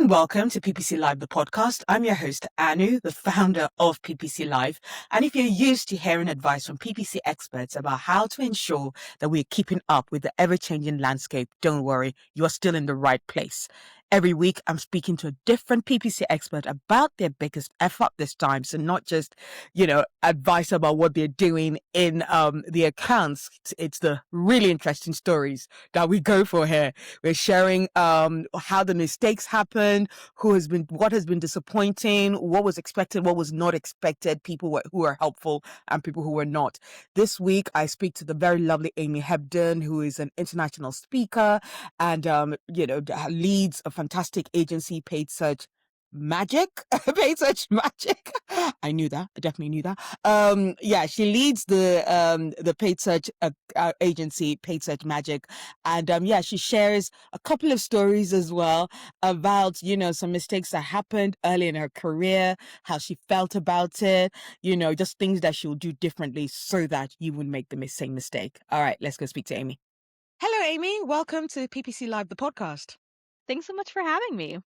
and welcome to PPC Live The Podcast. I'm your host, Anu, the founder of PPC Live. And if you're used to hearing advice from PPC experts about how to ensure that we're keeping up with the ever-changing landscape, don't worry, you are still in the right place. Every week, I'm speaking to a different PPC expert about their biggest F-up this time. So not just, advice about what they're doing in the accounts. It's the really interesting stories that we go for here. We're sharing how the mistakes happened, what has been disappointing, what was expected, what was not expected, who are helpful and people who were not. This week, I speak to the very lovely Amy Hebdon, who is an international speaker and, leads a fantastic agency, Paid Search Magic. Paid Search Magic. I knew that. I definitely knew that. She leads the paid search agency, Paid Search Magic. And she shares a couple of stories as well about, some mistakes that happened early in her career, how she felt about it, just things that she'll do differently so that you wouldn't make the same mistake. All right, let's go speak to Amy. Hello, Amy. Welcome to PPC Live, the podcast. Thanks so much for having me.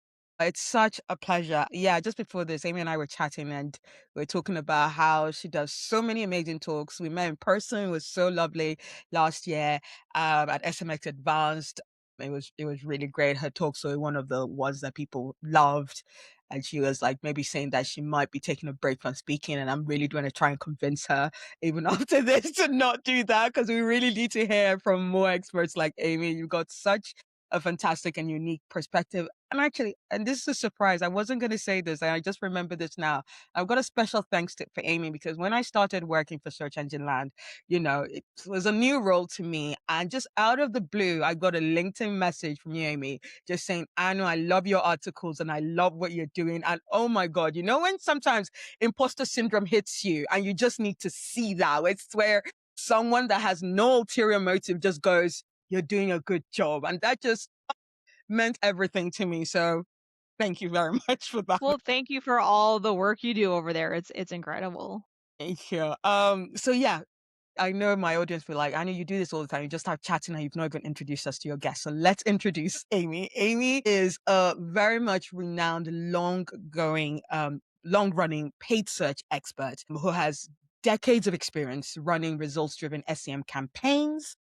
It's such a pleasure. Yeah, just before this, Amy and I were chatting and we are talking about how she does so many amazing talks. We met in person. It was so lovely last year at SMX Advanced. It was really great. Her talks were one of the ones that people loved. And she was like maybe saying that she might be taking a break from speaking. And I'm really going to try and convince her, even after this, to not do that because we really need to hear from more experts like Amy. You've got such a fantastic and unique perspective. And this is a surprise. I wasn't going to say this, and I just remember this now. I've got a special thanks for Amy because when I started working for Search Engine Land, it was a new role to me. And just out of the blue, I got a LinkedIn message from you, Amy, just saying, Anu, I love your articles and I love what you're doing. And oh my God, when sometimes imposter syndrome hits you and you just need to see that. It's where someone that has no ulterior motive just goes, you're doing a good job. And that just meant everything to me. So thank you very much for that. Well, thank you for all the work you do over there. It's incredible. Thank you. I know my audience will like, I know you do this all the time. You just start chatting and you've not even introduced us to your guest. So let's introduce Amy. Amy is a very much renowned, long-running paid search expert who has decades of experience running results-driven SEM campaigns,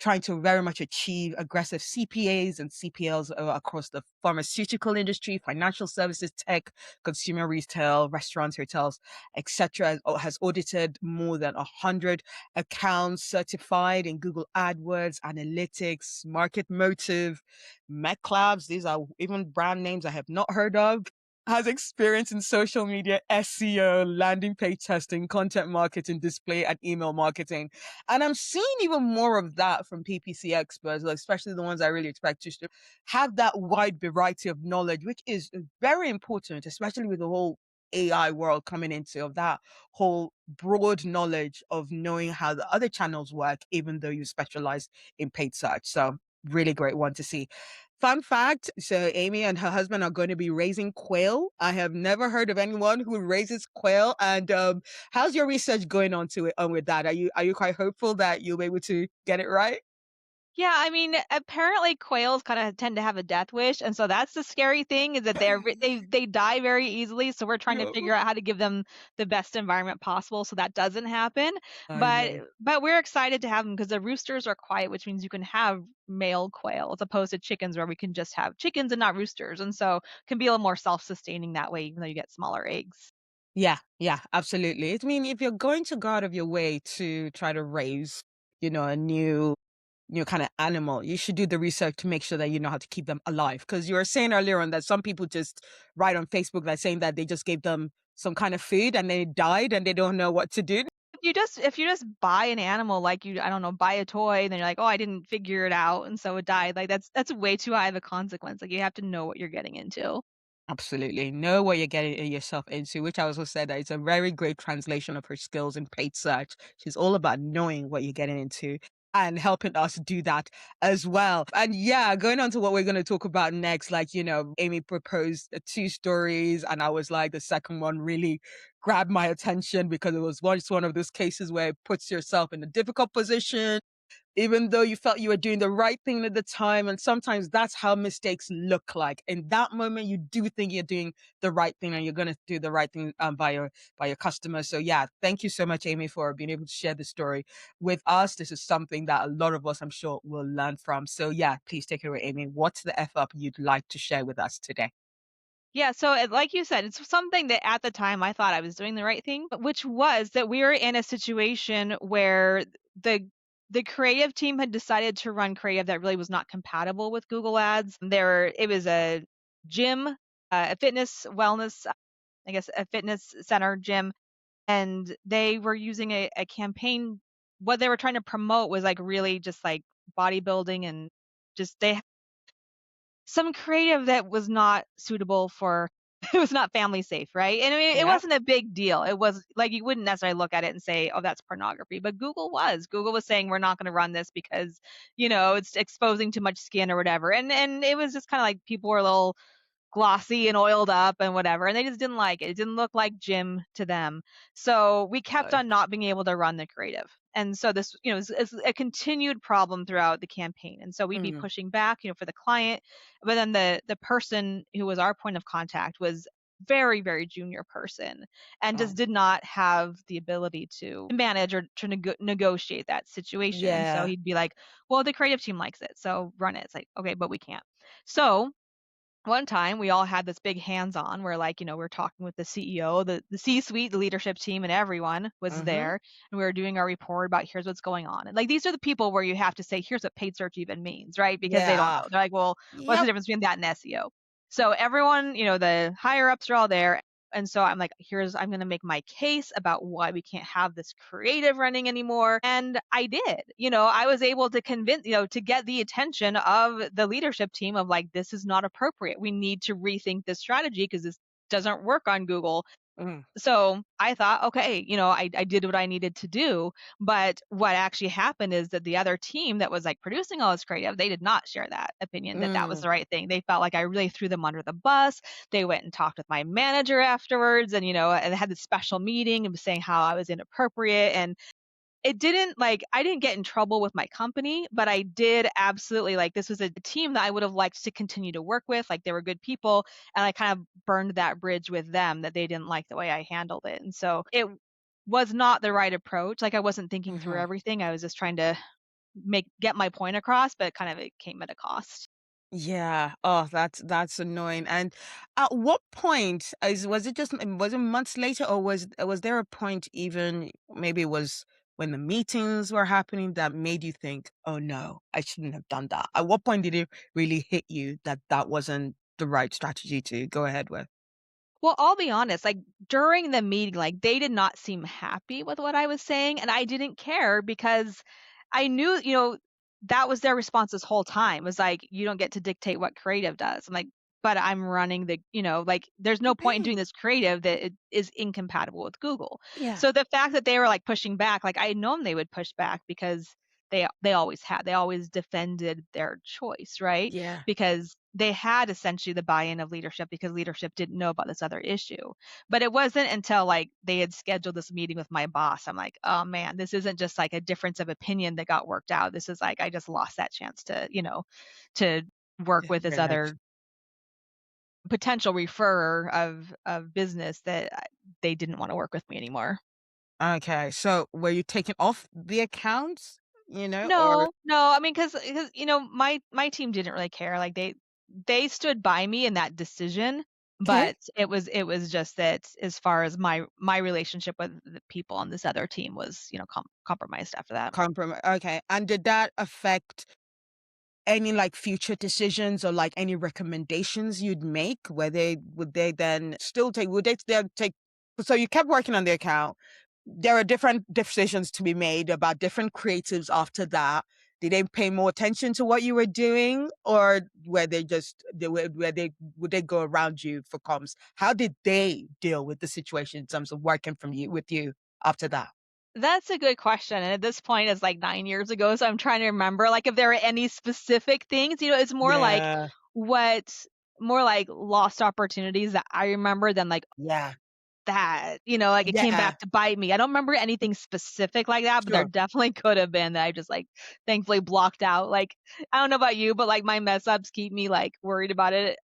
trying to very much achieve aggressive CPAs and CPLs across the pharmaceutical industry, financial services, tech, consumer retail, restaurants, hotels, etc. Has audited more than 100 accounts, certified in Google AdWords, analytics, Market Motive, MetClabs. These are even brand names I have not heard of. Has experience in social media, SEO, landing page testing, content marketing, display, and email marketing. And I'm seeing even more of that from PPC experts, especially the ones I really expect to have that wide variety of knowledge, which is very important, especially with the whole AI world coming into of that whole broad knowledge of knowing how the other channels work, even though you specialize in paid search. So really great one to see. Fun fact, so Amy and her husband are going to be raising quail. I have never heard of anyone who raises quail. And how's your research going on with that? Are you quite hopeful that you'll be able to get it right? Yeah, I mean, apparently quails kind of tend to have a death wish, and so that's the scary thing is that they die very easily. So we're trying to figure out how to give them the best environment possible so that doesn't happen. I But know. but we're excited to have them because the roosters are quiet, which means you can have male quail as opposed to chickens where we can just have chickens and not roosters, and so can be a little more self-sustaining that way, even though you get smaller eggs. Yeah, absolutely. I mean, if you're going to go out of your way to try to raise, a new kind of animal, you should do the research to make sure that you know how to keep them alive. Because you were saying earlier on that some people just write on Facebook that saying that they just gave them some kind of food and they died and they don't know what to do. If you just buy an animal like I don't know, buy a toy, and then you're like, oh, I didn't figure it out, and so it died. Like that's way too high of a consequence. Like you have to know what you're getting into. Absolutely. Know what you're getting yourself into, which I also said that it's a very great translation of her skills in paid search. She's all about knowing what you're getting into and helping us do that as well. And yeah, going on to what we're going to talk about next, Amy proposed two stories, and I was like, the second one really grabbed my attention because it was just one of those cases where it puts yourself in a difficult position. even though you felt you were doing the right thing at the time. And sometimes that's how mistakes look like. In that moment, you do think you're doing the right thing and you're going to do the right thing by your customers. So yeah, thank you so much, Amy, for being able to share the story with us. This is something that a lot of us, I'm sure, will learn from. So yeah, please take it away, Amy. What's the F up you'd like to share with us today? Yeah, so like you said, it's something that at the time I thought I was doing the right thing, but which was that we were in a situation where the the creative team had decided to run creative that really was not compatible with Google Ads. It was a gym, a fitness wellness, I guess a fitness center gym, and they were using a campaign. What they were trying to promote was like really just like bodybuilding and just they some creative that was not suitable for it was not family safe, right? And I mean, it Yeah. wasn't a big deal. It was like you wouldn't necessarily look at it and say, "Oh, that's pornography." But Google was. Google was saying, "We're not going to run this because, it's exposing too much skin or whatever." And it was just kind of like people were a little glossy and oiled up and whatever, and they just didn't like it. It didn't look like gym to them. So we kept Oh. on not being able to run the creative. And so this, is a continued problem throughout the campaign. And so we'd be Mm. pushing back, for the client, but then the person who was our point of contact was very, very junior person and Oh. just did not have the ability to manage or to negotiate that situation. And so Yeah. he'd be like, well, the creative team likes it, so run it. It's like, okay, but we can't. So one time we all had this big hands-on where like we're talking with the CEO, the C-suite, the leadership team, and everyone was Mm-hmm. there, and we were doing our report about here's what's going on. And like these are the people where you have to say here's what paid search even means, right? Because they don't Yeah. know. They're like, well, what's the Yep. difference between that and SEO? So everyone, the higher ups are all there. And so I'm like, I'm going to make my case about why we can't have this creative running anymore. And I did. I was able to convince, to get the attention of the leadership team of like, this is not appropriate. We need to rethink this strategy because this doesn't work on Google. Mm. So I thought, okay, I did what I needed to do. But what actually happened is that the other team that was like producing all this creative, they did not share that opinion that that was Mm. the right thing. They felt like I really threw them under the bus. They went and talked with my manager afterwards and had this special meeting and was saying how I was inappropriate. And it didn't like I didn't get in trouble with my company, but I did absolutely like this was a team that I would have liked to continue to work with. Like they were good people, and I kind of burned that bridge with them that they didn't like the way I handled it. And so it was not the right approach. Like I wasn't thinking through Mm-hmm. everything. I was just trying to get my point across, but kind of it came at a cost. Yeah. Oh, that's annoying. And at what point was it just was it months later, or was there a point even maybe it was when the meetings were happening that made you think, oh no, I shouldn't have done that? At what point did it really hit you that that wasn't the right strategy to go ahead with? Well, I'll be honest, like during the meeting, like they did not seem happy with what I was saying, and I didn't care because I knew, that was their response this whole time was like, you don't get to dictate what creative does. I'm like, but I'm running like there's no point in doing this creative that it is incompatible with Google. Yeah. So the fact that they were like pushing back, like I known they would push back because they always defended their choice, right? Yeah. Because they had essentially the buy-in of leadership because leadership didn't know about this other issue. But it wasn't until like they had scheduled this meeting with my boss. I'm like, oh man, this isn't just like a difference of opinion that got worked out. This is like I just lost that chance to work with this Relax. other potential referrer of business that they didn't want to work with me anymore. Okay. So were you taken off the accounts, or No, no, I mean, because my team didn't really care, like, they stood by me in that decision, okay? but it was just that as far as my relationship with the people on this other team was, compromised after that. Compromise. Okay. And did that affect any like future decisions or like any recommendations you'd make where they would they then still take would they still take so you kept working on the account. There are different decisions to be made about different creatives after that. Did they pay more attention to what you were doing, or were they just they were where they would they go around you for comms? How did they deal with the situation in terms of working from you with you after that? That's a good question, and at this point, it's like 9 years ago, so I'm trying to remember, like, if there are any specific things, it's Yeah. what more like lost opportunities that I remember than, like, Yeah. that, you know, like it came Yeah, back to bite me. I don't remember anything specific like that, but there sure. definitely could have been that I just like thankfully blocked out. Like, I don't know about you, but like my mess ups keep me like worried about it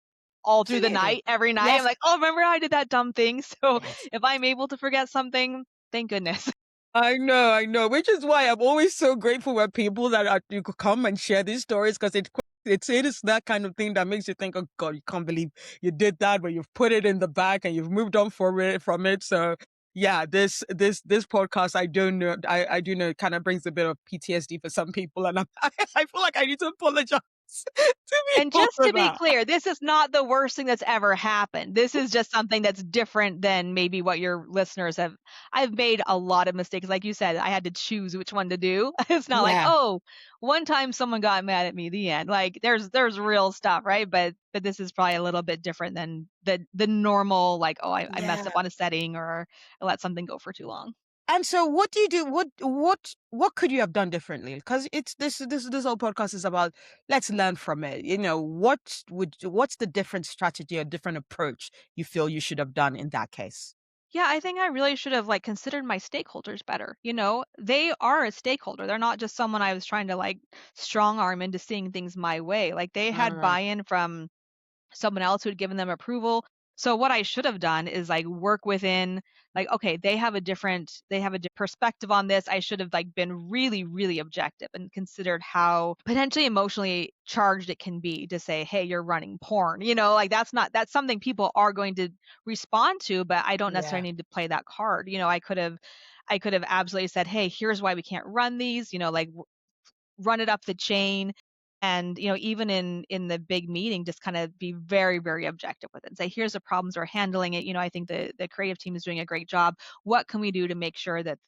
all through the Absolutely. night, every night. I'm Yes, like, oh, remember how I did that dumb thing? So yes. if I'm able to forget something, thank goodness. I know, which is why I'm always so grateful when people that are, you could come and share these stories because it is that kind of thing that makes you think, oh God, you can't believe you did that, but you've put it in the back and you've moved on from it. So yeah, this podcast, I do know it kind of brings a bit of PTSD for some people, and I feel like I need to apologize to And people just for to be that. clear, this is not the worst thing that's ever happened. This is just something that's different than maybe what your listeners have. I've made a lot of mistakes. Like you said, I had to choose which one to do. It's not like, Yeah, oh, one time someone got mad at me, the end. Like there's real stuff, right? But this is probably a little bit different than the normal, like, oh, I messed up yeah. on a setting or I let something go for too long. And so, what do you do? What could you have done differently? Because it's this whole podcast is about let's learn from it. You know, what's the different strategy or different approach you feel you should have done in that case? Yeah, I think I really should have like considered my stakeholders better. You know, they are a stakeholder. They're not just someone I was trying to like strong arm into seeing things my way. Like they had Mm, buy-in from someone else who had given them approval. So what I should have done is like work within like okay, they have a perspective on this. I should have like been really really objective and considered how potentially emotionally charged it can be to say, "Hey, you're running porn." You know, like that's something people are going to respond to, but I don't yeah, necessarily need to play that card. You know, I could have absolutely said, "Hey, here's why we can't run these." You know, like run it up the chain and you know even in the big meeting just kind of be very very objective with it and say here's the problems we're handling it, you know, I think the creative team is doing a great job. What can we do to make sure that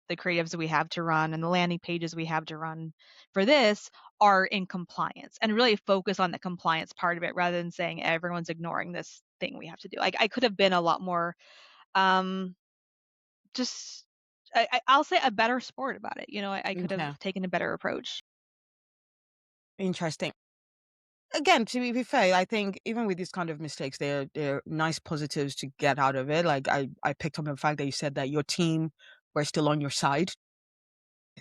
the creatives that we have to run and the landing pages we have to run for this are in compliance and really focus on the compliance part of it rather than saying everyone's ignoring this thing we have to do. Like I could have been a lot more um just I'll say a better sport about it. You know, I could have okay, taken a better approach. interesting. Again, to be fair, I think even with these kind of mistakes, they're nice positives to get out of it. Like I picked up on the fact that you said that your team were still on your side.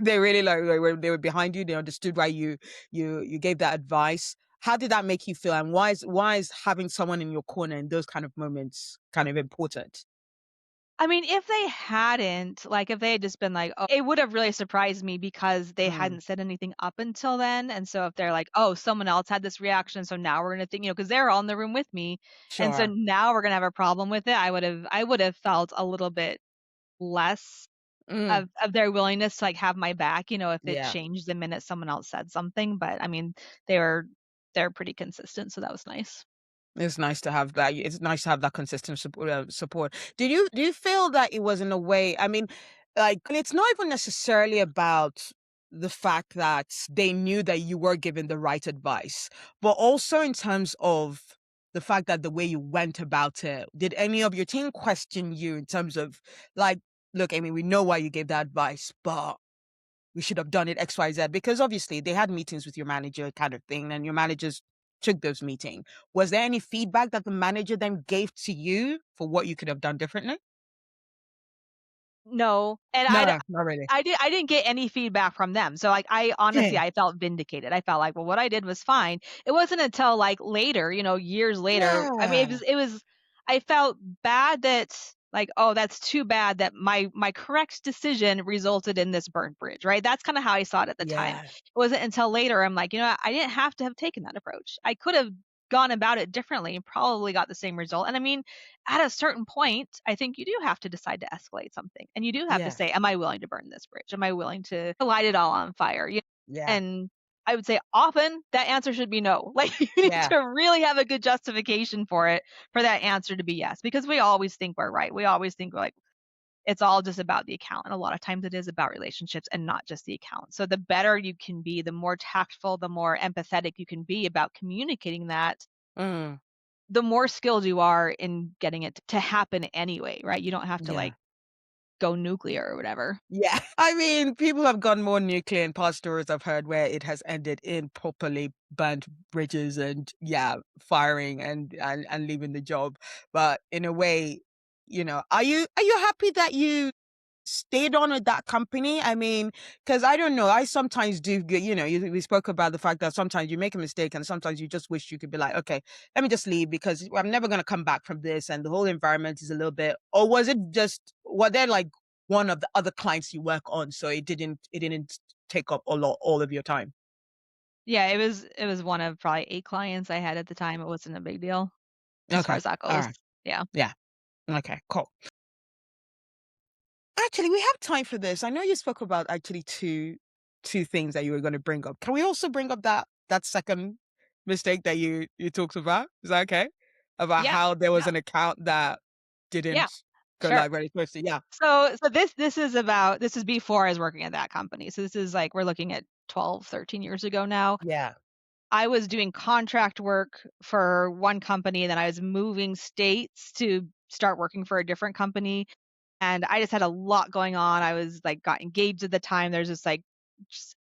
They really like they were behind you. They understood why you gave that advice. How did that make you feel? And why is having someone in your corner in those kind of moments kind of important? I mean, if they hadn't, like, if they had just been like, "Oh," it would have really surprised me because they Mm, hadn't said anything up until then, and so if they're like, "Oh, someone else had this reaction, so now we're gonna think," you know, because 'cause they're all in the room with me, and so sure. now we're gonna have a problem with it, I would have felt a little bit less Mm, of their willingness to, like, have my back, you know, if it yeah. changed the minute someone else said something, but, I mean, they were they're pretty consistent, so that was nice. It's nice to have that. It's nice to have that consistent support. Do you feel that it was in a way? I mean, like it's not even necessarily about the fact that they knew that you were giving the right advice, but also in terms of the fact that the way you went about it. Did any of your team question you in terms of like, look, I mean, we know why you gave that advice, but we should have done it X, Y, Z because obviously they had meetings with your manager kind of thing and your managers took those meetings. Was there any feedback that the manager then gave to you for what you could have done differently? No, and No, not really. I didn't get any feedback from them. So, like, I honestly, Yeah. I felt vindicated. I felt like, well, what I did was fine. It wasn't until like later, you know, years later. I mean, Yeah. I felt bad that like, oh, that's too bad that my correct decision resulted in this burnt bridge, right? That's kind of how I saw it at the time. Yeah. It wasn't until later I'm like, you know, what, I didn't have to have taken that approach. I could have gone about it differently and probably got the same result. And I mean, at a certain point, I think you do have to decide to escalate something. And you do have to Yeah. say, am I willing to burn this bridge? Am I willing to light it all on fire? You Yeah. And I would say often that answer should be no. Like you need Yeah. to really have a good justification for it for that answer to be yes. Because we always think we're right. We always think we're like it's all just about the account. And a lot of times it is about relationships and not just the account. So the better you can be, the more tactful, the more empathetic you can be about communicating that, Mm. the more skilled you are in getting it to happen anyway, right? You don't have to Yeah. like go nuclear or whatever. Yeah. I mean, people have gone more nuclear in past stories I've heard where it has ended in properly burnt bridges and yeah, firing and leaving the job. But in a way, Are you happy that you stayed on with that company? I mean, because I don't know, I sometimes do get, we spoke about the fact that sometimes you make a mistake and sometimes you just wish you could be like, okay, let me just leave because I'm never going to come back from this, and the whole environment is a little bit. Or was it just, were there like one of the other clients you work on, so it didn't take up all of your time? Yeah, it was one of probably 8 clients I had at the time. It wasn't a big deal as far Okay, as that all goes. right, Yeah. yeah, okay, cool. Actually, we have time for this. I know you spoke about actually two things that you were going to bring up. Can we also bring up that second mistake that you talked about? Is that okay? About Yeah. how there was Yeah. an account that Yeah. didn't go Sure. live very closely. Yeah. So this is before I was working at that company. So this is like we're looking at 12, 13 years ago now. Yeah. I was doing contract work for one company, then I was moving states to start working for a different company. And I just had a lot going on. I was like got engaged at the time. There's just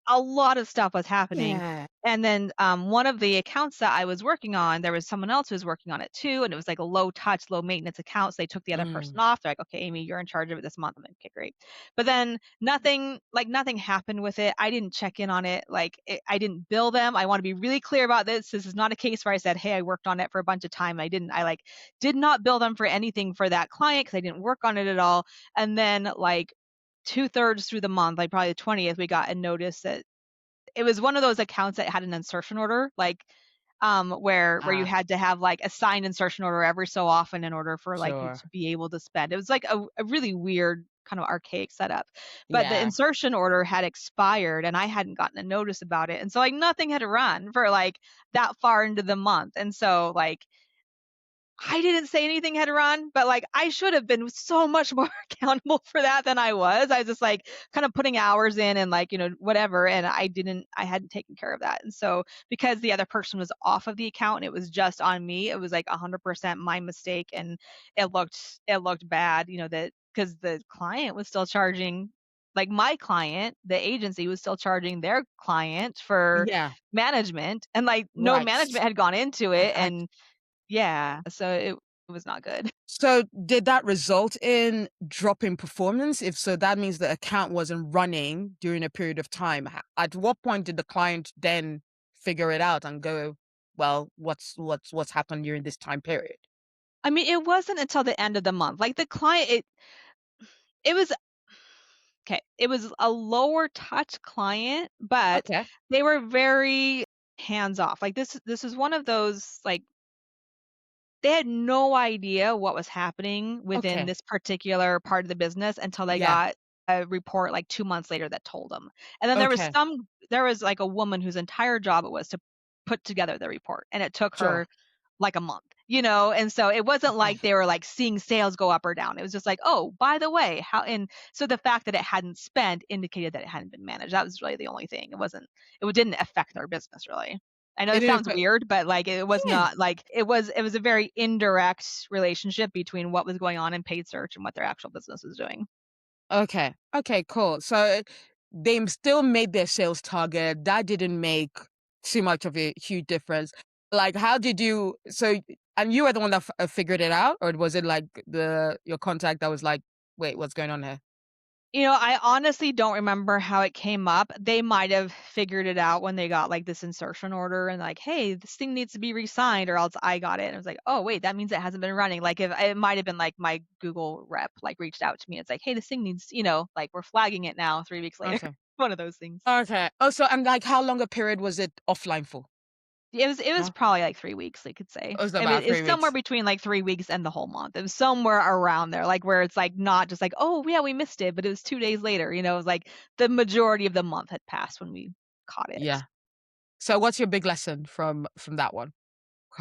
a lot of stuff was happening. Yeah. And then one of the accounts that I was working on, there was someone else who was working on it too, and it was like a low touch, low maintenance account. So they took the other person Mm. off. They're like, "Okay, Amy, you're in charge of it this month." I'm like, "Okay, great." But then nothing happened with it. I didn't check in on it. I didn't bill them. I want to be really clear about this. This is not a case where I said, "Hey, I worked on it for a bunch of time." I didn't. I did not bill them for anything for that client because I didn't work on it at all. And then like 2/3 through the month, like probably the 20th, we got a notice that it was one of those accounts that had an insertion order, where you Ah, had to have like a signed insertion order every so often in order for like you sure. to be able to spend. It was like a really weird kind of archaic setup. But the Yeah. insertion order had expired and I hadn't gotten a notice about it. And so like nothing had run for like that far into the month. And so like I didn't say anything had run, but like I should have been so much more accountable for that than I was. I was just like kind of putting hours in and like, whatever. And I hadn't taken care of that. And so because the other person was off of the account and it was just on me, it was like 100% my mistake. And it looked bad, that because the client was still charging, like my client, the agency was still charging their client for Yeah. management and like no Right. management had gone into I, it. I, And yeah, so it was not good. so did that result in drop in performance? If so, that means the account wasn't running during a period of time. At what point did the client then figure it out and go, well, what's happened during this time period? I mean, it wasn't until the end of the month. Like the client, it was okay. It was a lower touch client, but Okay. they were very hands off. Like this is one of those like they had no idea what was happening within Okay. this particular part of the business until they Yeah. got a report like 2 months later that told them. And then Okay. there was like a woman whose entire job it was to put together the report, and it took Sure. her like a month, and so it wasn't Okay. like they were like seeing sales go up or down. It was just like, "Oh, by the way, how," and so the fact that it hadn't spent indicated that it hadn't been managed. That was really the only thing. It didn't affect their business really. I know It it didn't. sounds weird, but like it was Yeah. not like it was a very indirect relationship between what was going on in paid search and what their actual business was doing. Okay. Okay. Cool. So they still made their sales target. That didn't make too much of a huge difference. Like, how did you? So, and you were the one that figured it out, or was it like the your contact that was like, wait, what's going on here? I honestly don't remember how it came up. They might have figured it out when they got like this insertion order and like, hey, this thing needs to be re-signed, or else I got it. And I was like, oh wait, that means it hasn't been running. Like if it might have been like my Google rep like reached out to me. It's like, hey, this thing needs, like we're flagging it now 3 weeks later. Okay. One of those things. Okay. Also, and like, how long a period was it offline for? It was No, probably like 3 weeks, they could say. it was I mean, about it's three somewhere weeks. between like 3 weeks and the whole month. It was somewhere around there, like where it's like not just like, oh yeah, we missed it, but it was 2 days later. It was like the majority of the month had passed when we caught it. Yeah. So, what's your big lesson from that one?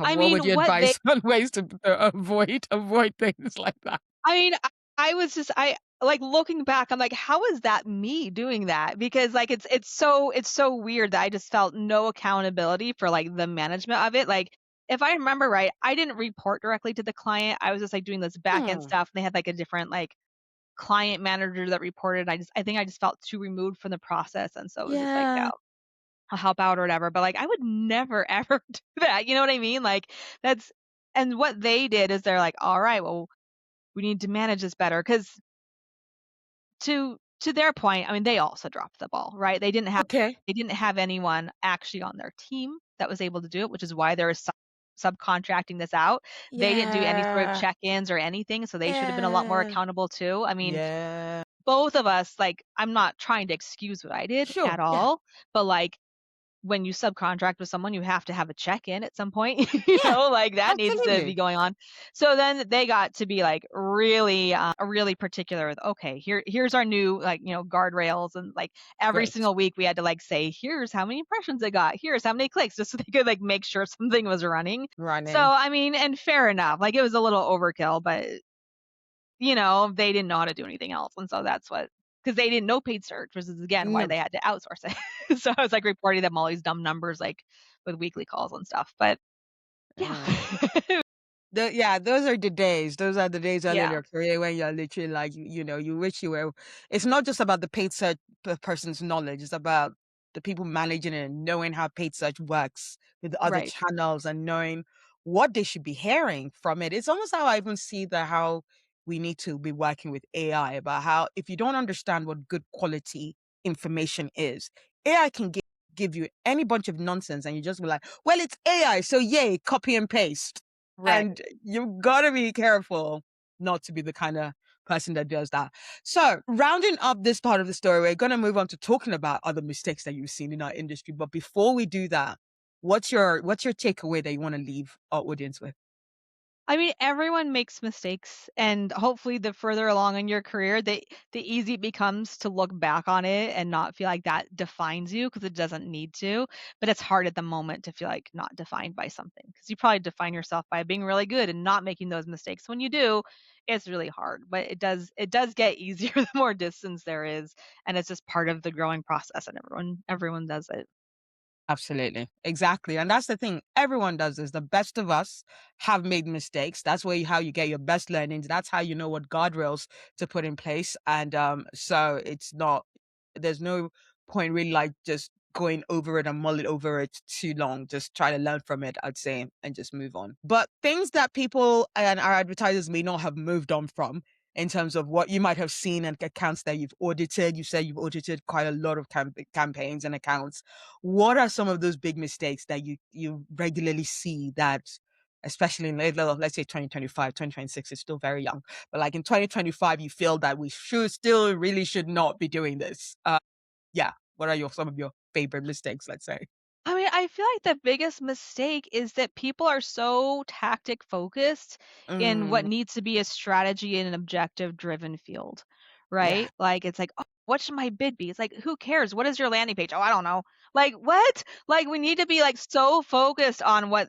I What mean, would you what they advise on ways to avoid things like that? I mean, I was just I like looking back, I'm like, how is that me doing that? Because like it's so weird that I just felt no accountability for like the management of it. Like if I remember right, I didn't report directly to the client. I was just like doing this back end Hmm. stuff. And they had like a different like client manager that reported. I think I just felt too removed from the process. And so it was just like, yeah, Yeah. I'll help out or whatever. But like I would never ever do that. You know what I mean? Like that's and what they did is they're like, all right, well, we need to manage this better. Because to their point, I mean, they also dropped the ball, right? Okay. They didn't have anyone actually on their team that was able to do it, which is why they're subcontracting this out. They didn't do any sort of Yeah. check-ins or anything, so they should have been a lot more Yeah. accountable too. I mean, Yeah. both of us, like, I'm not trying to excuse what I did Sure. at Yeah. all, but like when you subcontract with someone, you have to have a check-in at some point, Yeah. like that needs to be Absolutely. going on. So then they got to be like really particular with, okay, here's our new like, guardrails, and like every Great. single week we had to like say, here's how many impressions it got, here's how many clicks, just so they could like make sure something was running. So Running. I mean, and fair enough, like it was a little overkill, but they didn't know how to do anything else. And so that's what, because they didn't know paid search, which is again why No. they had to outsource it. So I was like reporting them all these dumb numbers, like with weekly calls and stuff. But yeah. Yeah, those are the days. Those are the days early in Yeah, your career when you're literally like, you wish you were. It's not just about the paid search person's knowledge. It's about the people managing it and knowing how paid search works with the other right. channels and knowing what they should be hearing from it. It's almost how I even see how we need to be working with AI about how if you don't understand what good quality information is, AI can give you any bunch of nonsense and you just be like, well, it's AI, so yay, copy and paste. Right. And you've got to be careful not to be the kind of person that does that. So, rounding up this part of the story, we're going to move on to talking about other mistakes that you've seen in our industry. But before we do that, what's your takeaway that you want to leave our audience with? I mean, everyone makes mistakes, and hopefully, the further along in your career, the easy it becomes to look back on it and not feel like that defines you, because it doesn't need to. But it's hard at the moment to feel like not defined by something, because you probably define yourself by being really good and not making those mistakes. When you do, it's really hard, but it does get easier the more distance there is, and it's just part of the growing process, and everyone does it. Absolutely. Exactly. And that's the thing. Everyone does this. The best of us have made mistakes. That's how you get your best learnings. That's how you know what guardrails to put in place. And so there's no point really like just going over it and mulling over it too long. Just try to learn from it, I'd say, and just move on. But things that people and our advertisers may not have moved on from in terms of what you might have seen and accounts that you've audited. You said you've audited quite a lot of campaigns and accounts. What are some of those big mistakes that you regularly see that, especially in let's say 2025, 2026 is still very young, but like in 2025, you feel that we should not be doing this? Yeah. What are some of your favorite mistakes, let's say? I mean, I feel like the biggest mistake is that people are so tactic focused in what Mm, needs to be a strategy in an objective driven field, yeah. right? Like it's like, oh, what should my bid be? It's like, who cares? What is your landing page? Oh, I don't know. Like what? Like we need to be like so focused on what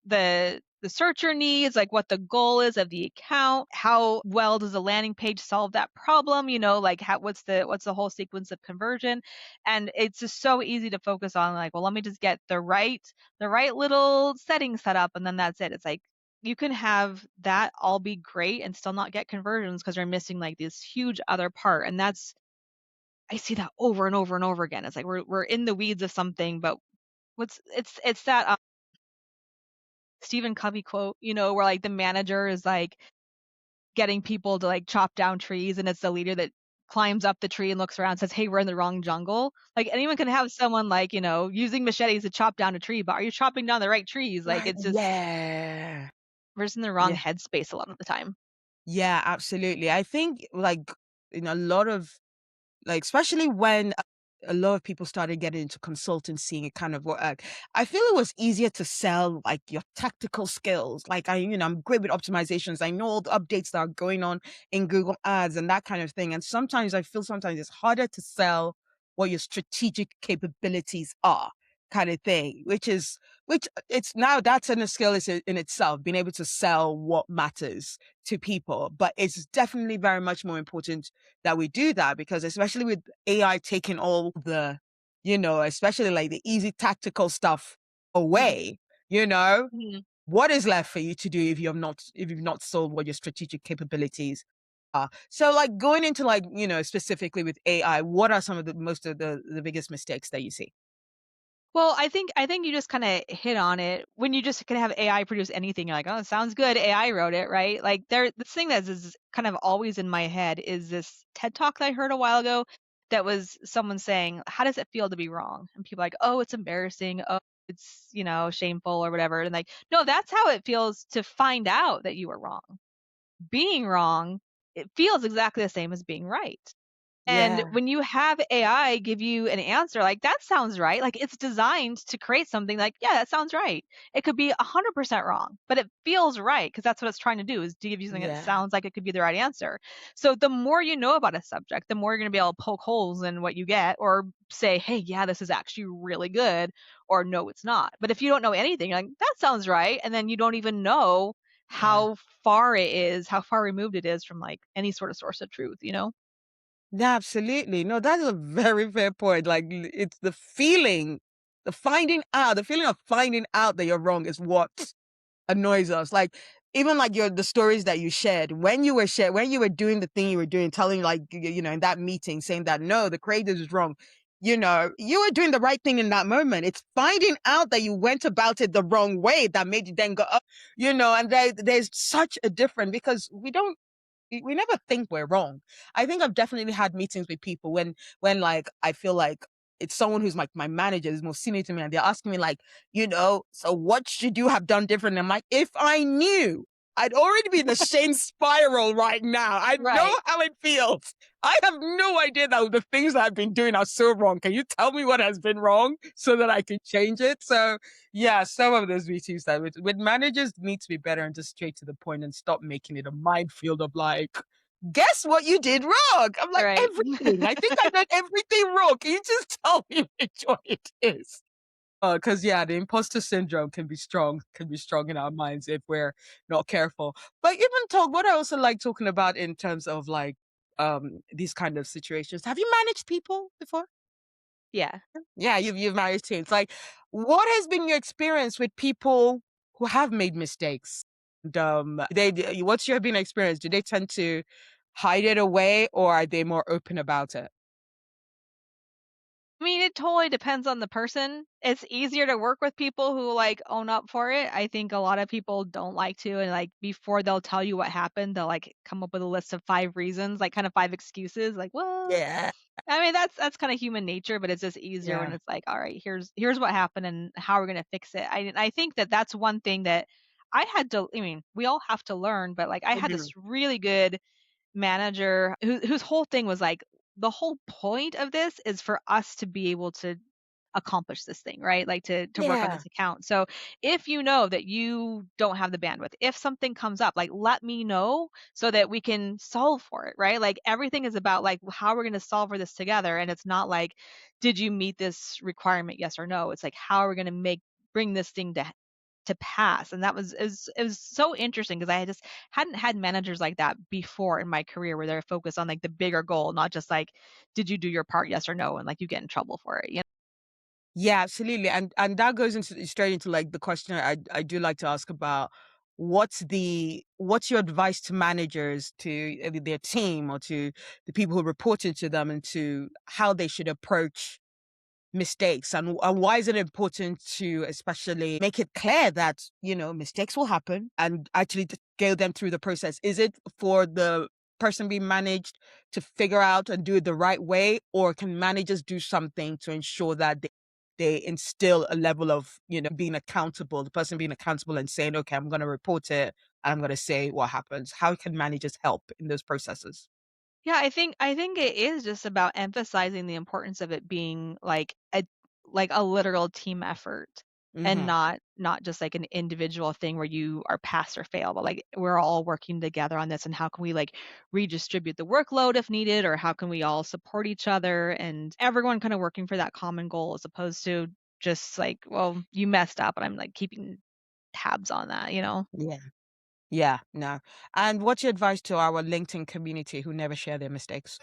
the searcher needs, like what the goal is of the account, how well does the landing page solve that problem, like what's the whole sequence of conversion. And it's just so easy to focus on like, well, let me just get the right little setting set up, and then that's it. It's like you can have that all be great and still not get conversions because you're missing like this huge other part. And that's, I see that over and over and over again. It's like we're in the weeds of something, but it's that Stephen Covey quote, where like the manager is like getting people to like chop down trees, and it's the leader that climbs up the tree and looks around and says, hey, we're in the wrong jungle. Like anyone can have someone like, using machetes to chop down a tree, but are you chopping down the right trees? Like Right. it's just, Yeah. we're just in the wrong Yeah. headspace a lot of the time. Yeah, absolutely. I think like in a lot of like especially when a lot of people started getting into consultancy and kind of work, I feel it was easier to sell like your tactical skills. Like I'm great with optimizations. I know all the updates that are going on in Google Ads and that kind of thing. And sometimes I feel sometimes it's harder to sell what your strategic capabilities are, kind of thing, which it's now that's in a skill in itself, being able to sell what matters to people. But it's definitely very much more important that we do that because especially with AI taking all the, especially like the easy tactical stuff Mhm. away, Mhm. what is left for you to do if you've not sold what your strategic capabilities are? So like going into like, specifically with AI, what are some of the most of the biggest mistakes that you see? Well, I think you just kind of hit on it when you just can have AI produce anything. You're like, oh, it sounds good. AI wrote it, right? Like this thing that is kind of always in my head is this TED talk that I heard a while ago that was someone saying, how does it feel to be wrong? And people are like, oh, it's embarrassing. Oh, it's, shameful or whatever. And like, no, that's how it feels to find out that you were wrong. Being wrong, it feels exactly the same as being right. And Yeah, when you have AI give you an answer like, "That sounds right," like, it's designed to create something like, "Yeah, that sounds right." It could be 100% wrong, but it feels right because that's what it's trying to do, is to give you something that yeah, sounds like it could be the right answer. So the more you know about a subject, the more you're gonna be able to poke holes in what you get or say, "Hey, yeah, this is actually really good," or, "No, it's not." But if you don't know anything, you're like, "That sounds right," and then you don't even know yeah. how far removed it is from, like, any sort of source of truth, you know? Yeah, absolutely. No, that is a very fair point. Like, it's the feeling, the feeling of finding out that you're wrong is what annoys us. Like, even like the stories that you shared when you were doing the thing you were doing, telling like, in that meeting, saying that no, the creative is wrong. You were doing the right thing in that moment. It's finding out that you went about it the wrong way that made you then go up, and there's such a difference because we never think we're wrong. I think I've definitely had meetings with people when like I feel like it's someone who's like my manager is more senior to me and they're asking me like, so what should you have done different? I'm like, if I knew, I'd already be in the same spiral right now. I know Right. how it feels. I have no idea that the things that I've been doing are so wrong. Can you tell me what has been wrong so that I can change it? So yeah, some of those meetings that with managers need to be better and just straight to the point and stop making it a minefield of like, guess what you did wrong? I'm like, Right. everything. I think I've done everything wrong. Can you just tell me which one it is? Because yeah, the imposter syndrome can be strong in our minds if we're not careful. But even talk, what I also like talking about in terms of like these kind of situations. Have you managed people before? Yeah. Yeah, you've managed teams. Like, what has been your experience with people who have made mistakes? And, what's your been experience? Do they tend to hide it away, or are they more open about it? I mean, it totally depends on the person. It's easier to work with people who like own up for it. I think a lot of people don't like to, and like before they'll tell you what happened, they'll like come up with a list of 5 reasons, like kind of 5 excuses, like, well, Yeah, I mean, that's kind of human nature, but it's just easier when yeah, it's like, all right, here's what happened and how we're gonna fix it. I think that that's one thing that I had to. I mean, we all have to learn, but like I had mhm, this really good manager whose whole thing was like, the whole point of this is for us to be able to accomplish this thing, right? Like to work on yeah, this account. So if you know that you don't have the bandwidth, if something comes up, like let me know so that we can solve for it, right? Like everything is about like how we're going to solve for this together. And it's not like, did you meet this requirement? Yes or no. It's like, how are we going to bring this thing to pass. And that was it was so interesting because I just hadn't had managers like that before in my career where they're focused on like the bigger goal, not just like, did you do your part, yes or no, and like you get in trouble for it. yeah, absolutely. And that goes into straight into like the question I do like to ask about what's your advice to managers, to either their team or to the people who report into them, and to how they should approach mistakes, and why is it important to especially make it clear that mistakes will happen and actually to scale them through the process? Is it for the person being managed to figure out and do it the right way, or can managers do something to ensure that they instill a level of being accountable, the person being accountable and saying, okay, I'm going to report it and I'm going to say what happens? How can managers help in those processes? Yeah, I think it is just about emphasizing the importance of it being like a literal team effort and Hmm. not just like an individual thing where you are pass or fail, but like we're all working together on this and how can we like redistribute the workload if needed, or how can we all support each other and everyone kind of working for that common goal as opposed to just like, well, you messed up and I'm like keeping tabs on that, you know? Yeah. Yeah, no. And what's your advice to our LinkedIn community who never share their mistakes?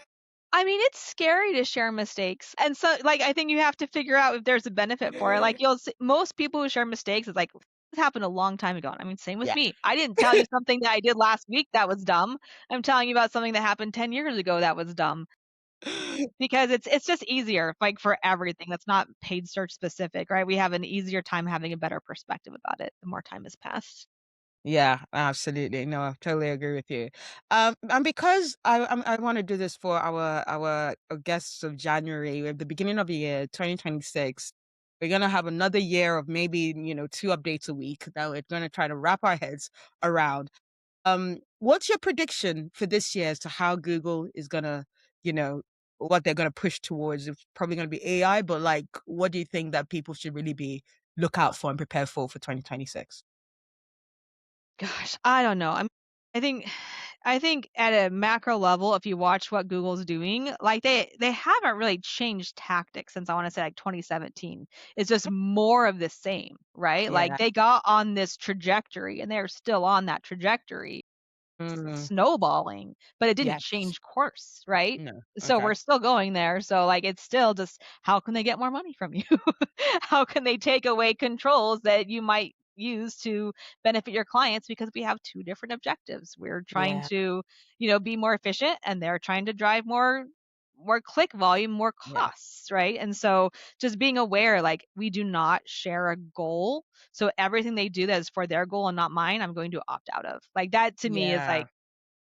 I mean, it's scary to share mistakes, and so, like, I think you have to figure out if there's a benefit for it. Like, you'll see most people who share mistakes is like, "This happened a long time ago." And I mean, same with Yeah. me. I didn't tell you something that I did last week that was dumb. I'm telling you about something that happened 10 years ago that was dumb. because it's just easier, like, for everything that's not paid search specific, right? We have an easier time having a better perspective about it the more time has passed. Yeah, absolutely. No, I totally agree with you. And because I want to do this for our guests of January, at the beginning of the year, 2026, we're gonna have another year of maybe 2 updates a week that we're gonna try to wrap our heads around. What's your prediction for this year as to how Google is gonna, you know, what they're gonna push towards? It's probably gonna be AI, but like, what do you think that people should really be look out for and prepare for 2026? Gosh, I don't know. I think I think at a macro level, if you watch what Google's doing, like they haven't really changed tactics since I want to say like 2017. It's just more of the same, right? Like Yeah. they got on this trajectory and they're still on that trajectory Mm, snowballing, but it didn't yes. change course, right? No. So Okay. we're still going there. So like it's still just how can they get more money from you? How can they take away controls that you might use to benefit your clients because we have two different objectives. We're trying Yeah. to, be more efficient and they're trying to drive more click volume, more Yeah. costs, right? And so just being aware like we do not share a goal, so everything they do that is for their goal and not mine, I'm going to opt out of. Like that to me is Yeah. like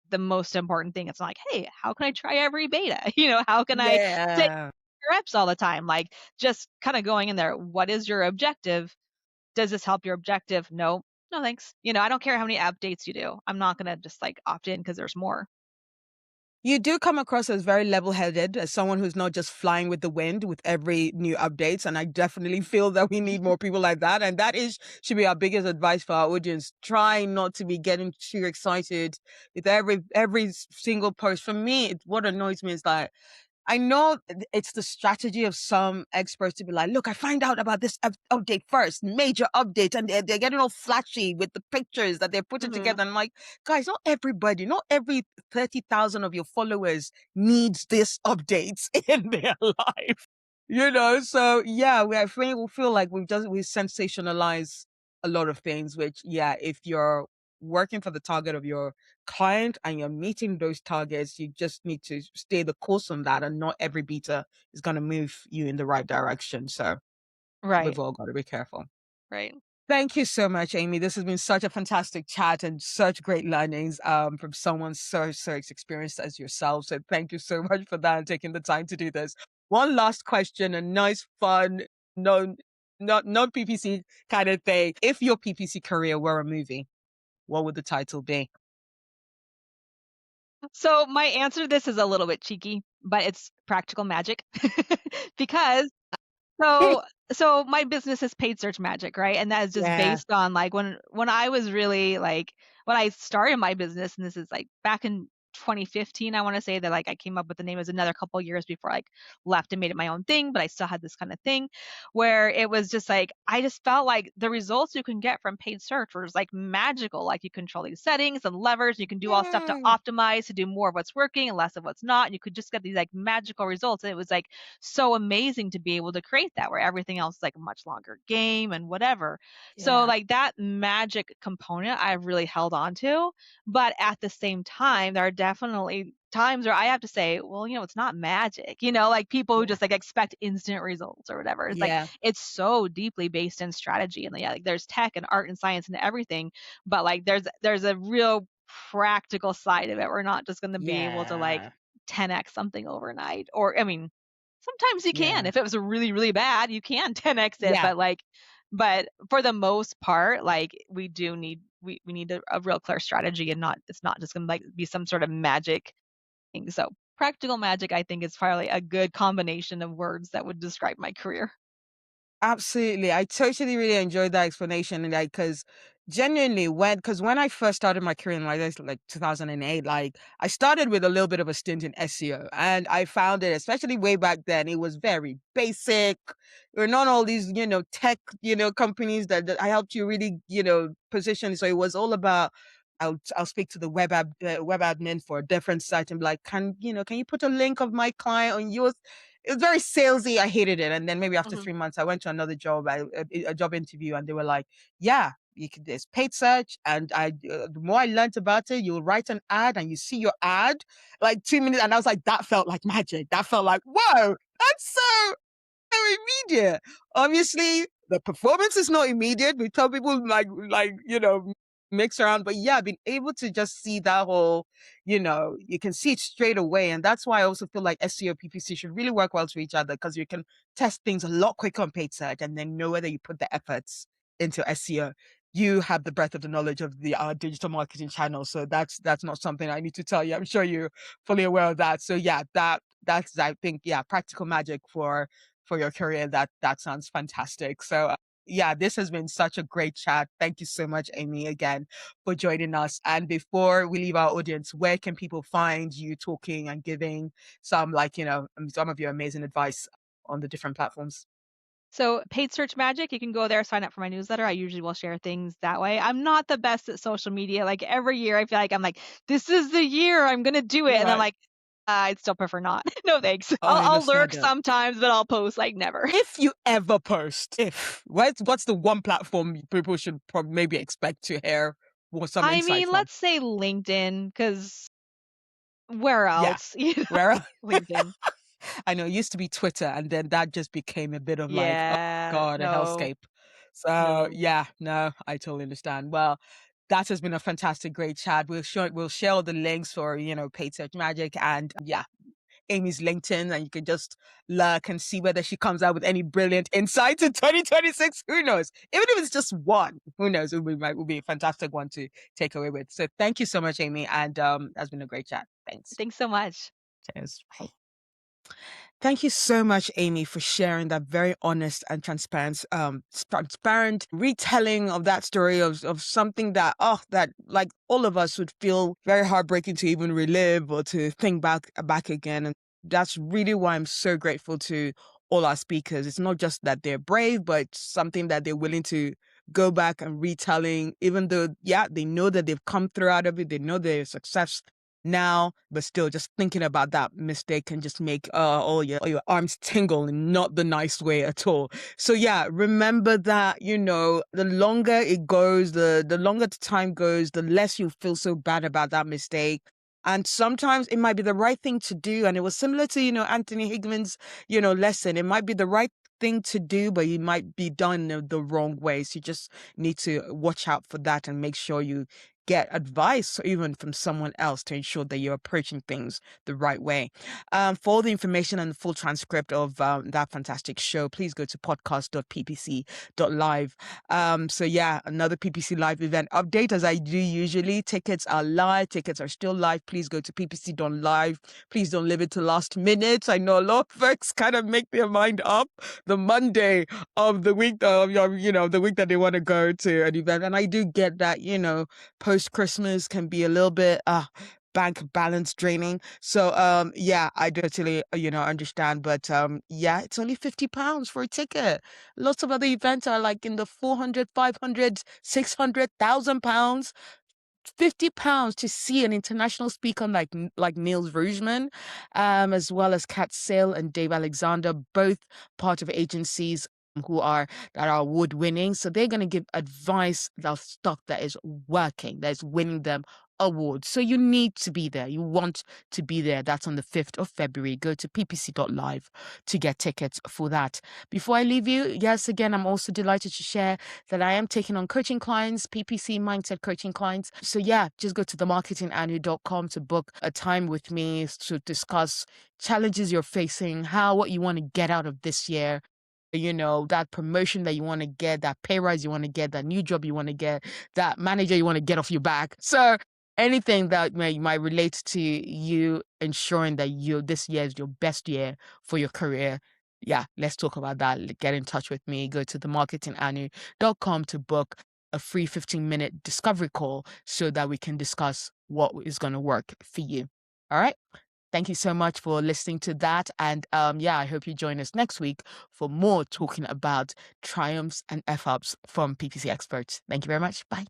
the most important thing. It's not like, "Hey, how can I try every beta?" How can I take Yeah. reps all the time? Like, just kinda going in there, "What is your objective? Does this help your objective? No. No, thanks." I don't care how many updates you do. I'm not gonna just, like, opt in because there's more. You do come across as very level-headed, as someone who's not just flying with the wind with every new updates, and I definitely feel that we need more people like that, and that is should be our biggest advice for our audience. Try not to be getting too excited with every single post. For me, what annoys me is that I know it's the strategy of some experts to be like, look, I find out about this update first, major update, and they're getting all flashy with the pictures that they're putting Mhm. together. And I'm like, guys, not everybody, not every 30,000 of your followers needs this updates in their life. So yeah, we feel like we sensationalize a lot of things, which yeah, if you're working for the target of your client and you're meeting those targets, you just need to stay the course on that, and not every beta is going to move you in the right direction. So we've Right, all got to be careful. right. Thank you so much, Amy. This has been such a fantastic chat and such great learnings from someone so experienced as yourself. So thank you so much for that and taking the time to do this. One last question, a nice, fun, non not non PPC kind of thing. If your PPC career were a movie, what would the title be? So, my answer to this is a little bit cheeky, but it's practical magic. Because So so my business is paid search magic, right? And that is just Yeah. based on like when I was really like when I started my business, and this is like back in 2015, I want to say that like I came up with the name as another couple years before I like left and made it my own thing, but I still had this kind of thing where it was just like I just felt like the results you can get from paid search were just like magical. Like you control these settings and levers, you can do all stuff to Mm, optimize to do more of what's working and less of what's not. And you could just get these like magical results. And it was like so amazing to be able to create that where everything else is like a much longer game and whatever. So yeah. like that magic component I've really held on to, but at the same time there are definitely times where I have to say, well, it's not magic. Like people who Yeah. just like expect instant results or whatever. It's like Yeah. it's so deeply based in strategy and yeah, like there's tech and art and science and everything, but like there's a real practical side of it. We're not just going to be able to like Yeah. 10x something overnight. Or I mean, sometimes you can. Yeah. If it was really, really bad, you can 10x it, Yeah. but for the most part, like we do need we need a real clear strategy and not it's not just gonna like be some sort of magic thing. So practical magic I think is probably a good combination of words that would describe my career. Absolutely. I totally really enjoyed that explanation. And like, cause genuinely cause when I first started my career in like 2008, like I started with a little bit of a stint in SEO, and I found it, especially way back then, it was very basic. There were not all these, tech, companies that I helped you really, position. So it was all about, I'll speak to the web admin for a different site and be like, can you put a link of my client on yours? It was very salesy. I hated it. And then maybe after Mhm. 3 months, I went to another job, a job interview, and they were like, "Yeah, there's paid search, and the more I learned about it, you'll write an ad and you see your ad like 2 minutes, and I was like, that felt like magic. That felt like, whoa, that's so immediate. Obviously, the performance is not immediate. We tell people mix around, but yeah, being able to just see that whole, you can see it straight away, and that's why I also feel like SEO PPC should really work well to each other, because you can test things a lot quicker on paid search, and then know whether you put the efforts into SEO. You have the breadth of the knowledge of the digital marketing channel, so that's not something I need to tell you. I'm sure you're fully aware of that. So yeah, that's I think practical magic for your career. That sounds fantastic. So yeah, this has been such a great chat. Thank you so much, Amy, again for joining us. And before we leave our audience, where can people find you talking and giving some some of your amazing advice on the different platforms? So paid search magic, you can go there, sign up for my newsletter. I usually will share things that way. I'm not the best at social media. Like every year, I feel like I'm like, this is the year I'm gonna do it, and I'm Right. like, I'd still prefer not. No thanks. Oh, I I'll lurk understand that. sometimes, but I'll post like never. If you ever post, what's the one platform people should probably maybe expect to hear some I insight mean, from? let's say LinkedIn, because where Yeah. else? Where LinkedIn. I know it used to be Twitter, and then that just became a bit of like, oh Yeah. God, a No. hellscape. So No. yeah, no, I totally understand. Well, that has been a fantastic, great chat. We'll share all the links for, Paid Search Magic, and yeah, Amy's LinkedIn, and you can just lurk and see whether she comes out with any brilliant insights in 2026. Who knows? Even if it's just one, who knows? It will be a fantastic one to take away with. So thank you so much, Amy, and that's been a great chat. Thanks. Thanks so much. Cheers. Bye. Thank you so much, Amy, for sharing that very honest and transparent retelling of that story of something that, that like all of us would feel very heartbreaking to even relive or to think back again. And that's really why I'm so grateful to all our speakers. It's not just that they're brave, but something that they're willing to go back and retelling, even though, they know that they've come through out of it. They know their success now, but still just thinking about that mistake can just make all your arms tingle in not the nice way at all. So yeah, remember that, the longer it goes, the longer the time goes, the less you feel so bad about that mistake. And sometimes it might be the right thing to do. And it was similar to, Anthony Higgman's, lesson. It might be the right thing to do, but it might be done the wrong way. So you just need to watch out for that and make sure you get advice even from someone else to ensure that you're approaching things the right way. For all the information and the full transcript of that fantastic show, please go to podcast.ppc.live. So yeah, another PPC Live event update as I do usually. Tickets are live. Tickets are still live. Please go to ppc.live. Please don't leave it to last minute. I know a lot of folks kind of make their mind up the Monday of the week, the week that they want to go to an event. And I do get that, post-Christmas can be a little bit bank balance draining. So I totally understand, but it's only £50 for a ticket. Lots of other events are like in the 400, 500, 600,000 pounds. £50 to see an international speaker like Niels Rujman, as well as Kat Sale and Dave Alexander, both part of agencies that are award winning. So they're going to give advice about stuff that is working, that is winning them awards. So you need to be there. You want to be there. That's on the 5th of February. Go to ppc.live to get tickets for that. Before I leave you, yes, again, I'm also delighted to share that I am taking on coaching clients, PPC mindset coaching clients. So yeah, just go to themarketinganu.com to book a time with me to discuss challenges you're facing, what you want to get out of this year. That promotion that you want to get, that pay rise you want to get, that new job you want to get, that manager you want to get off your back. So anything that might relate to you ensuring that this year is your best year for your career. Yeah, let's talk about that. Get in touch with me. Go to themarketinganu.com to book a free 15-minute discovery call so that we can discuss what is going to work for you. All right. Thank you so much for listening to that. And I hope you join us next week for more talking about triumphs and F-ups from PPC experts. Thank you very much. Bye.